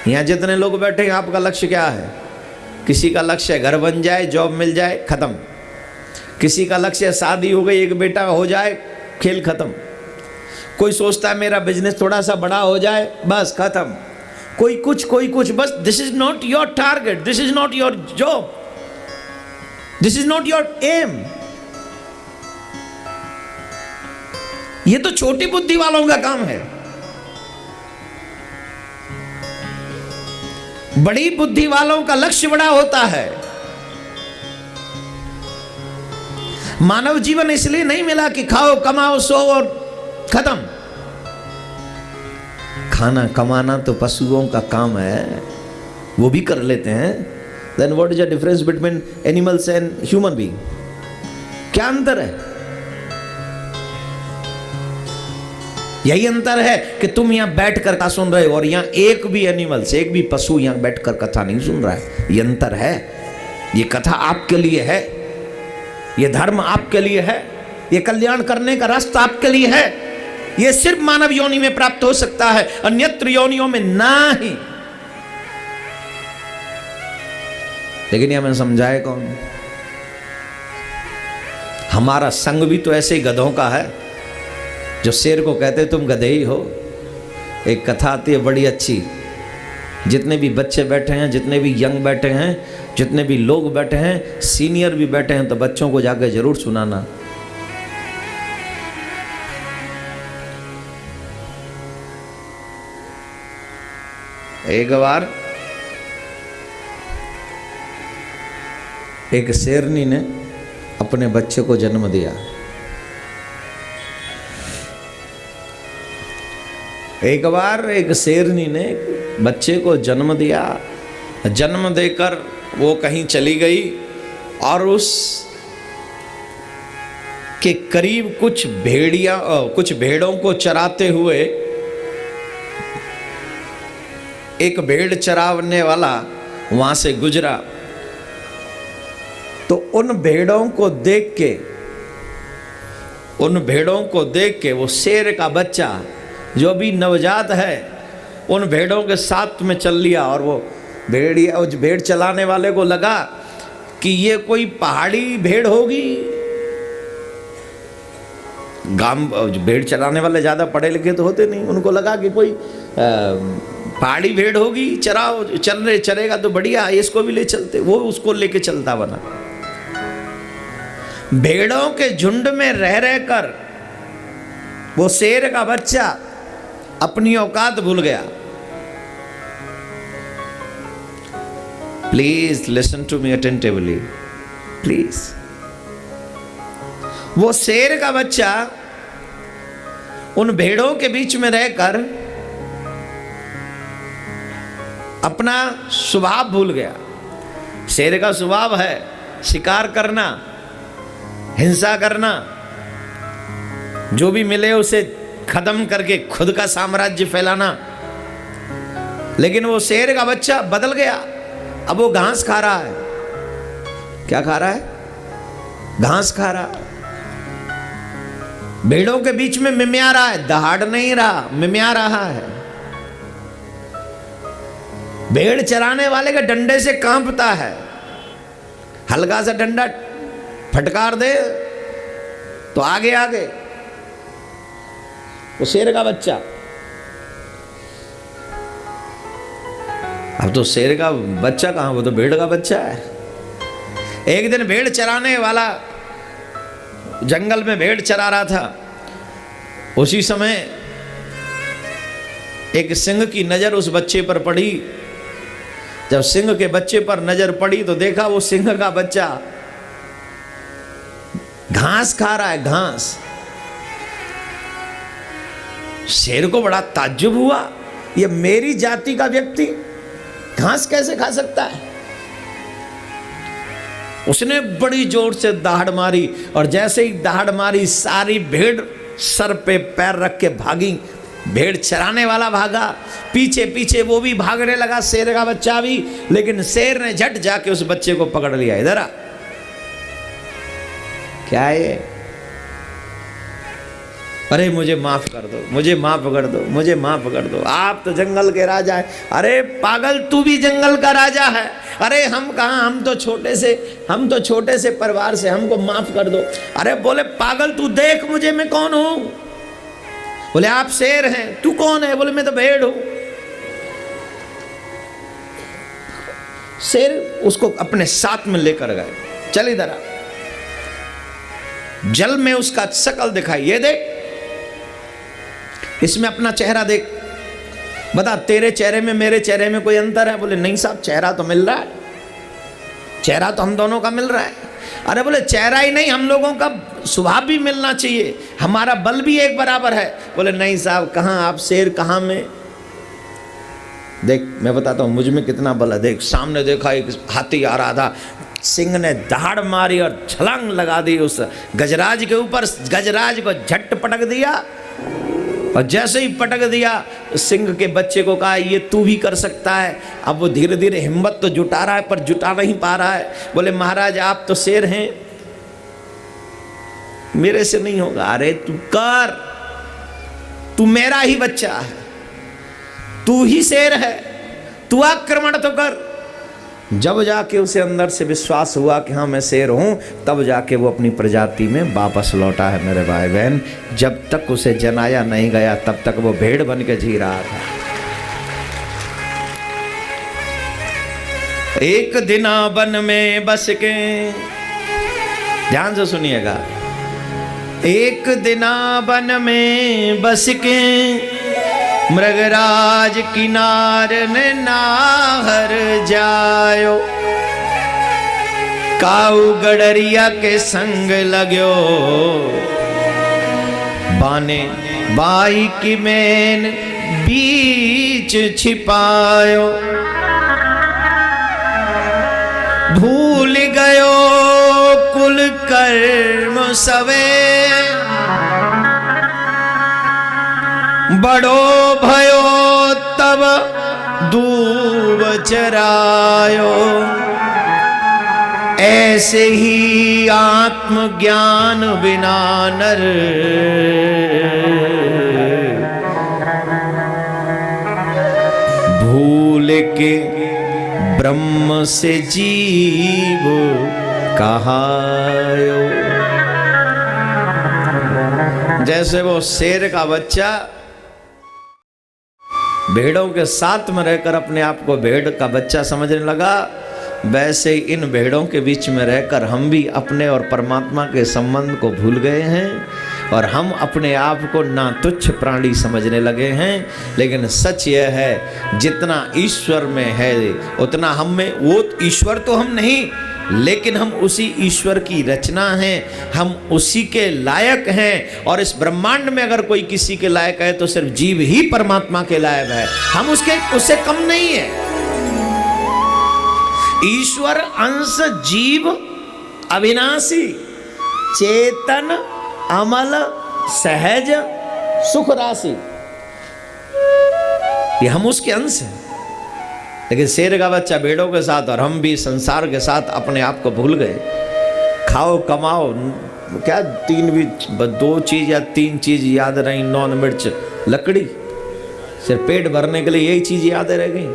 यहाँ जितने लोग बैठे हैं आपका लक्ष्य क्या है? किसी का लक्ष्य है घर बन जाए, जॉब मिल जाए, खत्म। किसी का लक्ष्य है शादी हो गई, एक बेटा हो जाए, खेल खत्म। कोई सोचता है मेरा बिजनेस थोड़ा सा बड़ा हो जाए, बस खत्म। कोई कुछ, बस this is not your target, this is not your job, this is not your aim. ये तो छोटी बुद्धि वालों का काम है। बड़ी बुद्धि वालों का लक्ष्य बड़ा होता है। मानव जीवन इसलिए नहीं मिला कि खाओ कमाओ सो और खत्म। खाना कमाना तो पशुओं का काम है, वो भी कर लेते हैं। Then what is the difference between animals and human being? क्या अंतर है? यही अंतर है कि तुम यहां बैठकर कथा सुन रहे हो और यहां एक भी एनिमल्स, एक भी पशु यहां बैठकर कथा नहीं सुन रहा है। ये अंतर है। ये कथा आपके लिए है, ये धर्म आपके लिए है, ये कल्याण करने का रास्ता आपके लिए है। ये सिर्फ मानव योनि में प्राप्त हो सकता है, अन्यत्र योनियों में नहीं। लेकिन यह मैंने समझाए कौन? हमारा संग भी तो ऐसे ही गधों का है जो शेर को कहते तुम गधे ही हो। एक कथा आती है बड़ी अच्छी, जितने भी बच्चे बैठे हैं, जितने भी यंग बैठे हैं, जितने भी लोग बैठे हैं, सीनियर भी बैठे हैं, तो बच्चों को जाकर जरूर सुनाना। एक बार एक शेरनी ने अपने बच्चे को जन्म दिया। एक बार एक शेरनी ने बच्चे को जन्म दिया। जन्म देकर वो कहीं चली गई और उस के करीब कुछ भेड़ों को चराते हुए एक भेड़ चराने वाला वहां से गुजरा। तो उन भेड़ों को देख के वो शेर का बच्चा जो भी नवजात है उन भेड़ों के साथ में चल लिया। और वो भेड़ चलाने वाले को लगा कि ये कोई पहाड़ी भेड़ होगी। भेड़ चलाने वाले ज्यादा पढ़े लिखे तो होते नहीं, उनको लगा कि कोई पहाड़ी भेड़ होगी, चलेगा तो बढ़िया, इसको भी ले चलते। वो उसको लेके चलता बना। भेड़ों के झुंड में रह कर वो शेर का बच्चा अपनी औकात भूल गया। Please listen to me attentively, please. वो शेर का बच्चा उन भेड़ों के बीच में रहकर अपना स्वभाव भूल गया। शेर का स्वभाव है शिकार करना, हिंसा करना, जो भी मिले उसे खत्म करके खुद का साम्राज्य फैलाना। लेकिन वो शेर का बच्चा बदल गया। अब वो घास खा रहा है। क्या खा रहा है? घास खा रहा है। भेड़ों के बीच में मिमिया रहा है, दहाड़ नहीं रहा, मिमिया रहा है। भेड़ चराने वाले के डंडे से कांपता है। हल्का सा डंडा फटकार दे तो आगे आगे। वो शेर का बच्चा, अब तो शेर का बच्चा कहां, वो तो भेड़ का बच्चा है। एक दिन भेड़ चराने वाला जंगल में भेड़ चरा रहा था। उसी समय एक सिंह की नजर उस बच्चे पर पड़ी। जब सिंह के बच्चे पर नजर पड़ी तो देखा वो सिंह का बच्चा घास खा रहा है, घास। शेर को बड़ा ताज्जुब हुआ, ये मेरी जाति का व्यक्ति घास कैसे खा सकता है। उसने बड़ी जोर से दहाड़ मारी और जैसे ही दहाड़ मारी सारी भेड़ सर पे पैर रख के भागी। भेड़ चराने वाला भागा, पीछे पीछे वो भी भागने लगा, शेर का बच्चा भी। लेकिन शेर ने झट जाके उस बच्चे को पकड़ लिया। इधर आ, क्या है ये? अरे मुझे माफ कर दो, मुझे माफ कर दो, मुझे माफ कर दो, आप तो जंगल के राजा है। अरे पागल, तू भी जंगल का राजा है। अरे हम कहाँ, हम तो छोटे से परिवार से, हमको माफ कर दो। अरे बोले पागल, तू देख मुझे, मैं कौन हूं? बोले आप शेर हैं। तू कौन है? बोले मैं तो भेड़ हूं। शेर उसको अपने साथ में लेकर गए, चल इधर आ। जल में उसका शकल दिखाई, ये देख, इसमें अपना चेहरा देख, बता तेरे चेहरे में मेरे चेहरे में कोई अंतर है? बोले नहीं साहब, चेहरा तो मिल रहा है, चेहरा तो हम दोनों का मिल रहा है। अरे बोले चेहरा ही नहीं, हम लोगों का स्वभाव भी मिलना चाहिए, हमारा बल भी एक बराबर है। बोले नहीं साहब, कहाँ आप शेर, कहाँ में? देख मैं बताता हूँ मुझ में कितना बल है। देख सामने देखा एक हाथी आ रहा था, सिंह ने दहाड़ मारी और छलांग लगा दी उस गजराज के ऊपर, गजराज को झट पटक दिया। और जैसे ही पटक दिया, सिंह के बच्चे को कहा ये तू भी कर सकता है। अब वो धीरे धीरे हिम्मत तो जुटा रहा है पर जुटा नहीं पा रहा है। बोले महाराज आप तो शेर हैं, मेरे से नहीं होगा। अरे तू कर, तू मेरा ही बच्चा है, तू ही शेर है, तू आक्रमण तो कर। जब जाके उसे अंदर से विश्वास हुआ कि हाँ मैं शेर हूं, तब जाके वो अपनी प्रजाति में वापस लौटा है मेरे भाई बहन। जब तक उसे जनाया नहीं गया तब तक वो भेड़ बन के जी रहा था। एक दिन वन में बस के, ध्यान से सुनिएगा, एक दिन वन में बस के मृगराज किनार ने नाहर जायो, काऊ गडरिया के संग लगयो, बाने बाई की मैन बीच छिपायो, भूल गयो कुल कर्म सवे, बड़ो भयो तब दूब चरायो। ऐसे ही आत्मज्ञान बिना नर भूल के ब्रह्म से जीव कहायो। जैसे वो शेर का बच्चा भेड़ों के साथ में रहकर अपने आप को भेड़ का बच्चा समझने लगा, वैसे ही इन भेड़ों के बीच में रहकर हम भी अपने और परमात्मा के संबंध को भूल गए हैं और हम अपने आप को ना तुच्छ प्राणी समझने लगे हैं। लेकिन सच यह है, जितना ईश्वर में है उतना हम में, वो ईश्वर तो हम नहीं, लेकिन हम उसी ईश्वर की रचना हैं, हम उसी के लायक हैं। और इस ब्रह्मांड में अगर कोई किसी के लायक है तो सिर्फ जीव ही परमात्मा के लायक है, हम उससे कम नहीं है। ईश्वर अंश जीव अविनाशी, चेतन अमल सहज सुख राशि, ये हम उसके अंश हैं। लेकिन शेर का बच्चा भेड़ों के साथ और हम भी संसार के साथ अपने आप को भूल गए। खाओ कमाओ, क्या दो चीज या तीन चीज याद रही, नॉन मिर्च लकड़ी, सिर्फ पेट भरने के लिए यही चीज याद रह गई।